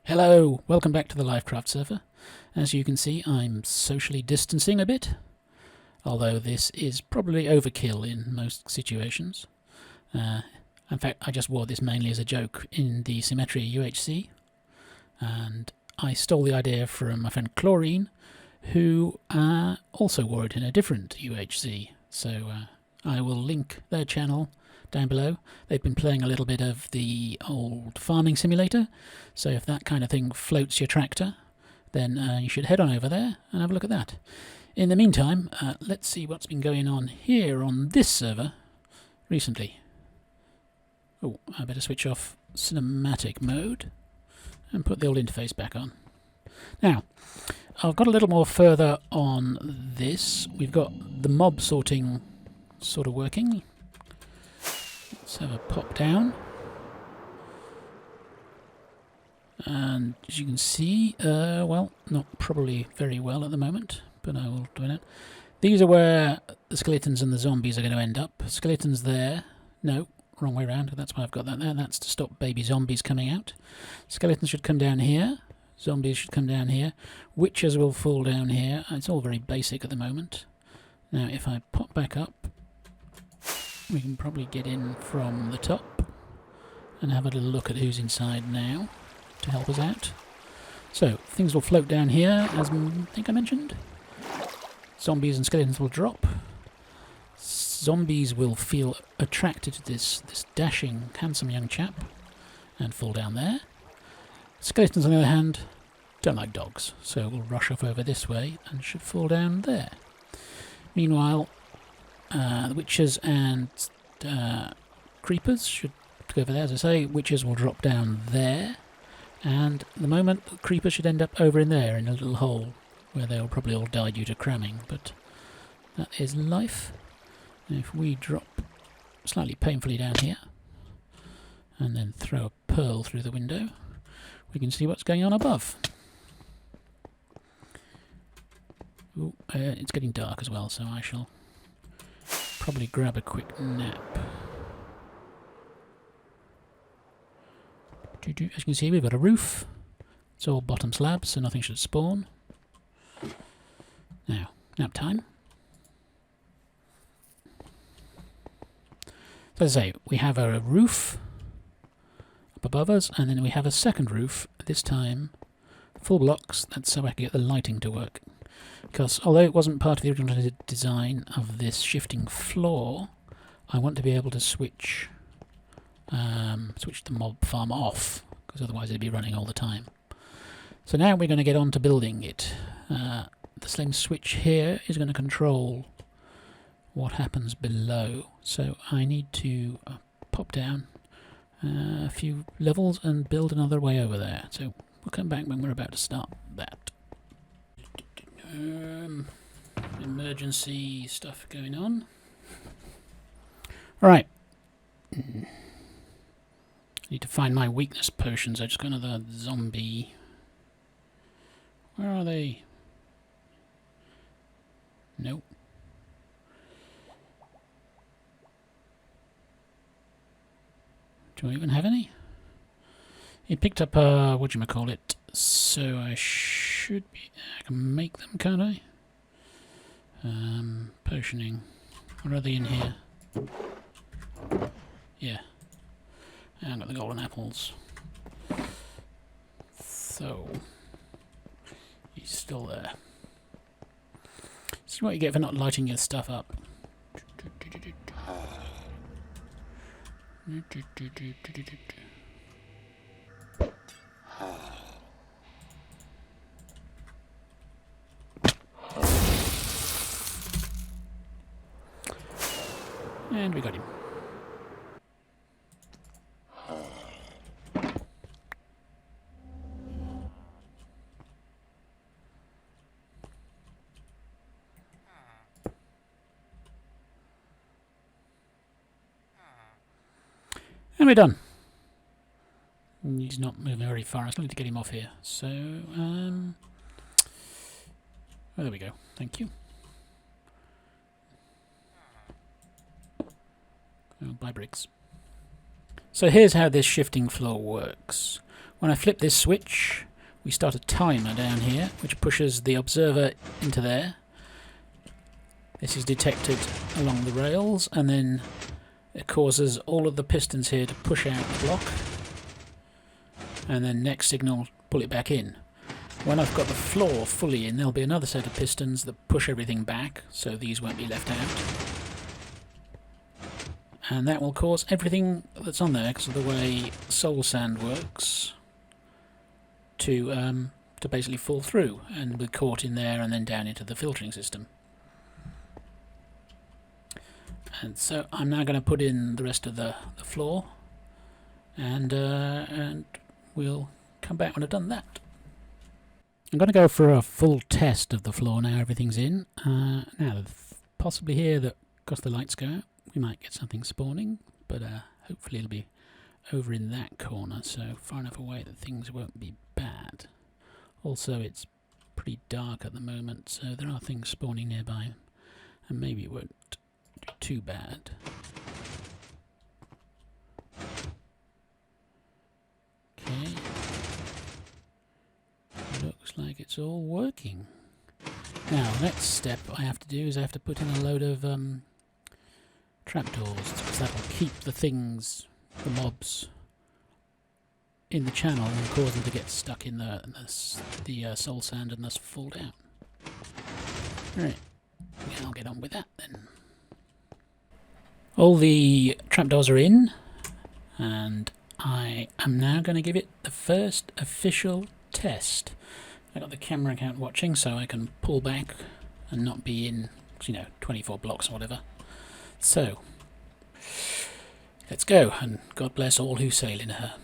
Hello, welcome back to the LyfCraft server. As you can see, I'm socially distancing a bit, although this is probably overkill in most situations. In fact, I just wore this mainly as a joke in the Symmetry UHC, and I stole the idea from my friend Chlorine, who also wore it in a different UHC, so I will link their channel down below. They've been playing a little bit of the old farming simulator, so if that kind of thing floats your tractor, then you should head on over there and have a look at that. In the meantime, let's see what's been going on here on this server recently. Oh, I better switch off cinematic mode and put the old interface back on. Now, I've got a little more further on this. We've got the mob sorting sort of working. Let's have a pop down. And as you can see, well, not probably very well at the moment, but I will do it. These are where the skeletons and the zombies are going to end up. Skeletons there. No, wrong way around. That's why I've got that there. That's to stop baby zombies coming out. Skeletons should come down here. Zombies should come down here. Witches will fall down here. It's all very basic at the moment. Now, if I pop back up, we can probably get in from the top and have a little look at who's inside now to help us out. So, things will float down here, as I think I mentioned. Zombies and skeletons will drop. Zombies will feel attracted to this dashing, handsome young chap and fall down there. Skeletons, on the other hand, don't like dogs, so will rush off over this way and should fall down there. Meanwhile, the witches and creepers should go over there. As I say, witches will drop down there, and at the moment, the creepers should end up over in there in a little hole where they'll probably all die due to cramming, but that is life. And if we drop slightly painfully down here and then throw a pearl through the window, we can see what's going on above. Ooh, it's getting dark as well, so I shall probably grab a quick nap. As you can see, we've got a roof. It's all bottom slabs, so nothing should spawn. Now, nap time. So as I say, we have a roof up above us, and then we have a second roof, this time full blocks. That's so I can get the lighting to work. Because although it wasn't part of the original design of this shifting floor, I want to be able to switch the mob farm off, because otherwise it'd be running all the time. So now we're going to get on to building it. The slim switch here is going to control what happens below. So I need to pop down a few levels and build another way over there. So we'll come back when we're about to start that. Emergency stuff going on. Right. Need to find my weakness potions. I just got another zombie. Where are they? Nope. Do I even have any? He picked up whatchamacallit, so I should be... I can make them, can't I? Potioning. What are they in here? Yeah. I've got the golden apples. So... he's still there. This is what you get for not lighting your stuff up. And we got him. And we're done. He's not moving very far. I still need to get him off here. So, oh, there we go. Thank you. Oh, bye, bricks. So here's how this shifting floor works. When I flip this switch, we start a timer down here, which pushes the observer into there. This is detected along the rails, and then it causes all of the pistons here to push out the block, and then next signal pull it back in. When I've got the floor fully in, there'll be another set of pistons that push everything back, so these won't be left out. And that will cause everything that's on there, because of the way soul sand works, to basically fall through and be caught in there and then down into the filtering system. And so I'm now going to put in the rest of the floor, and we'll come back when I've done that. I'm going to go for a full test of the floor now everything's in. Now, possibly here that, because the lights go out, we might get something spawning, but hopefully it'll be over in that corner, so far enough away that things won't be bad. Also, it's pretty dark at the moment, so there are things spawning nearby, and maybe it won't do too bad. Okay. Looks like it's all working. Now, the next step I have to do is I have to put in a load of trapdoors, because that will keep the things, the mobs, in the channel and cause them to get stuck in the soul sand and thus fall down. Right, I'll get on with that then. All the trapdoors are in, and I am now going to give it the first official test. I got the camera account watching, so I can pull back and not be in, 24 blocks or whatever. So, let's go, and God bless all who sail in her.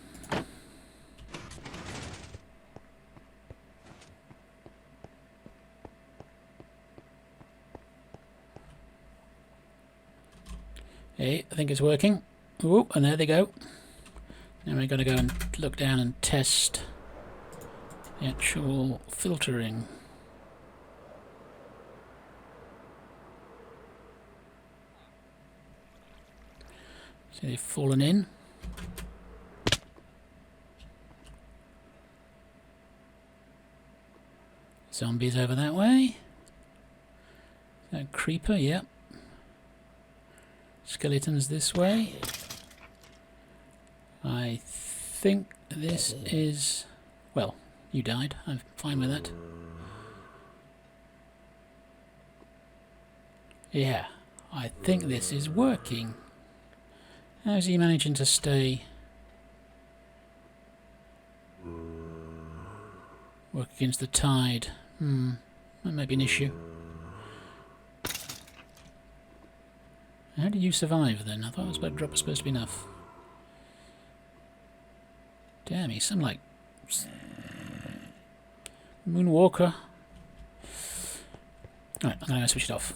Hey, I think it's working. Ooh, and there they go. Now we're going to go and look down and test the actual filtering. See, they've fallen in. Zombies over that way. That creeper, yep. Skeletons this way. I think this is... well, you died. I'm fine with that. Yeah, I think this is working. How's he managing to stay... work against the tide? That might be an issue. How did you survive then? I thought it was about drop was supposed to be enough. Damn, he's some like moonwalker. Alright, I'm going to switch it off.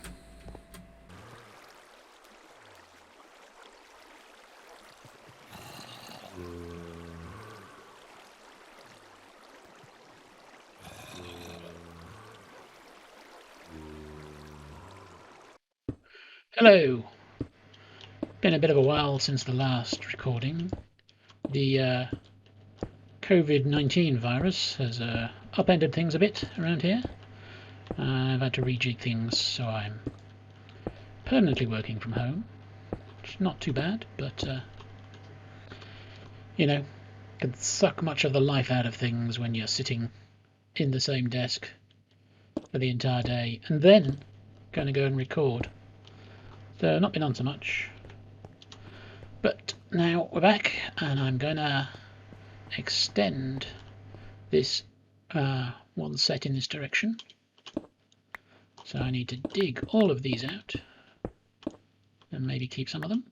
Hello! Been a bit of a while since the last recording. The COVID-19 virus has upended things a bit around here. I've had to rejig things, so I'm permanently working from home. It's not too bad, but can suck much of the life out of things when you're sitting in the same desk for the entire day and then going to go and record. So not been on so much, but now we're back, and I'm going to extend this one set in this direction. So I need to dig all of these out and maybe keep some of them,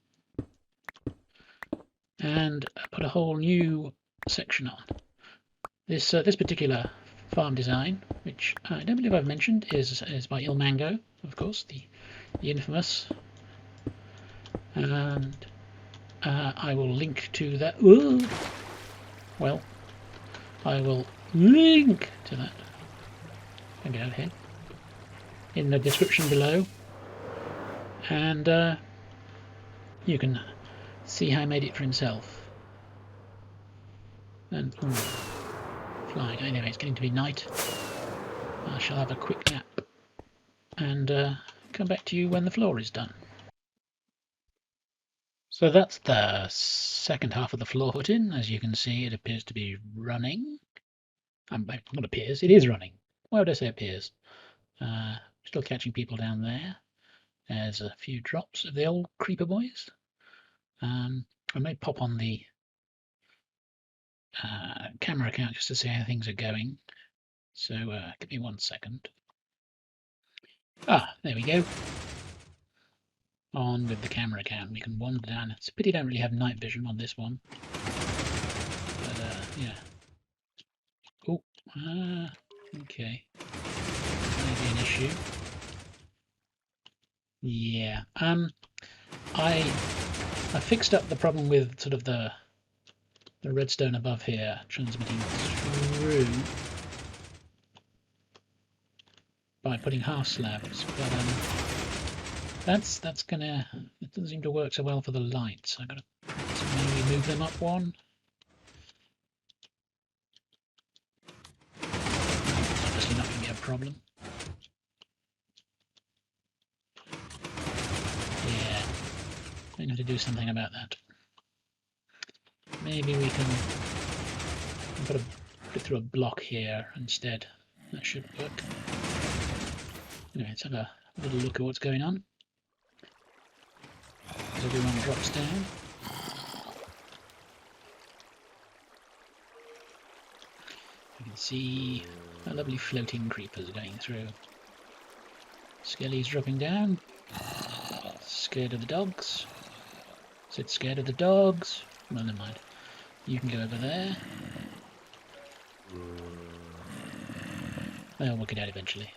and put a whole new section on. This particular farm design, which I don't believe I've mentioned, is by Ilmango, of course, the infamous. And I will link to that. Well, I will link to that. I'll get out of here in the description below, and you can see how I made it for himself. And flying. Anyway, it's getting to be night. I shall have a quick nap and come back to you when the floor is done. So that's the second half of the floor put in. As you can see, it appears to be running. Not appears, it is running. Why would I say appears? Still catching people down there. There's a few drops of the old creeper boys. I may pop on the camera account just to see how things are going. So give me 1 second. There we go. On with the camera account. We can wander down. It's a pity I don't really have night vision on this one. But yeah. Oh, okay. Maybe an issue. Yeah. I fixed up the problem with sort of the redstone above here transmitting through by putting half slabs, but that's gonna, it doesn't seem to work so well for the lights. I gotta maybe move them up one. Obviously not gonna be a problem. Yeah, I'm going to have to do something about that. Maybe we can put it through a block here instead. That should work. Anyway, let's have a little look at what's going on. As everyone drops down. You can see our lovely floating creepers going through. Skelly's dropping down. Scared of the dogs. Said scared of the dogs. Well, never mind. You can go over there. I'll work it out eventually.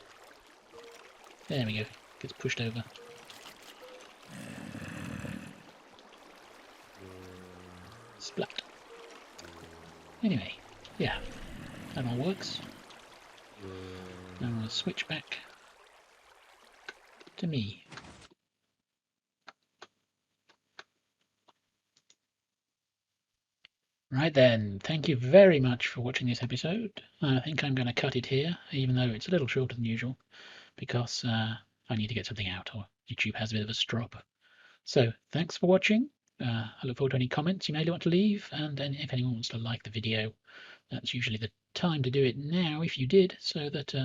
There we go. Gets pushed over. Splat. Anyway, yeah. That all works. Now we'll switch back to me. Right then, thank you very much for watching this episode. I think I'm going to cut it here, even though it's a little shorter than usual, because I need to get something out, or YouTube has a bit of a strop. So, thanks for watching. I look forward to any comments you may want to leave, and if anyone wants to like the video, that's usually the time to do it now, if you did, so that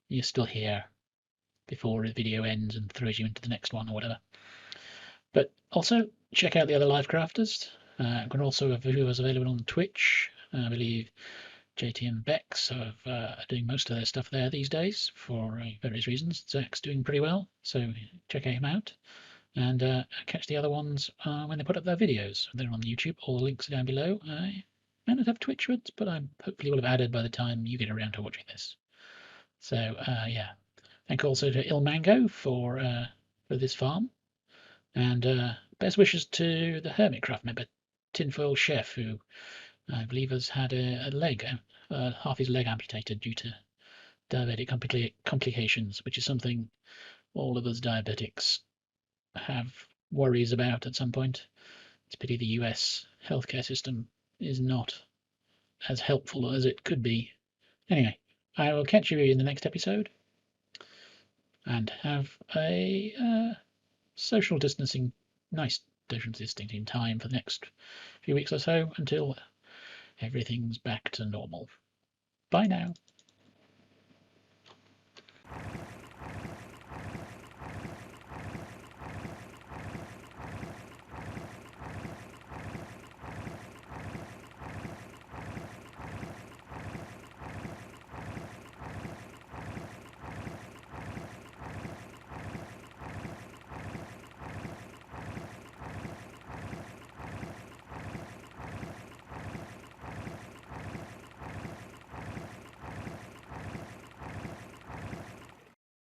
you're still here before the video ends and throws you into the next one or whatever. But also, check out the other LyfCrafters. We can also have videos available on Twitch. I believe JT and Bex are doing most of their stuff there these days for various reasons. Zach's doing pretty well, so check him out. And catch the other ones when they put up their videos. They're on YouTube. All the links are down below. I may not have Twitch ones, but I hopefully will have added by the time you get around to watching this. So yeah, thank also to Ilmango for this farm, and best wishes to the LyfCraft member Tinfoil Chef, who I believe has had a leg, half his leg amputated due to diabetic complications, which is something all of us diabetics have worries about at some point. It's a pity the US healthcare system is not as helpful as it could be. Anyway, I will catch you in the next episode, and have a social distancing, nice social distancing time for the next few weeks or so until everything's back to normal. Bye now.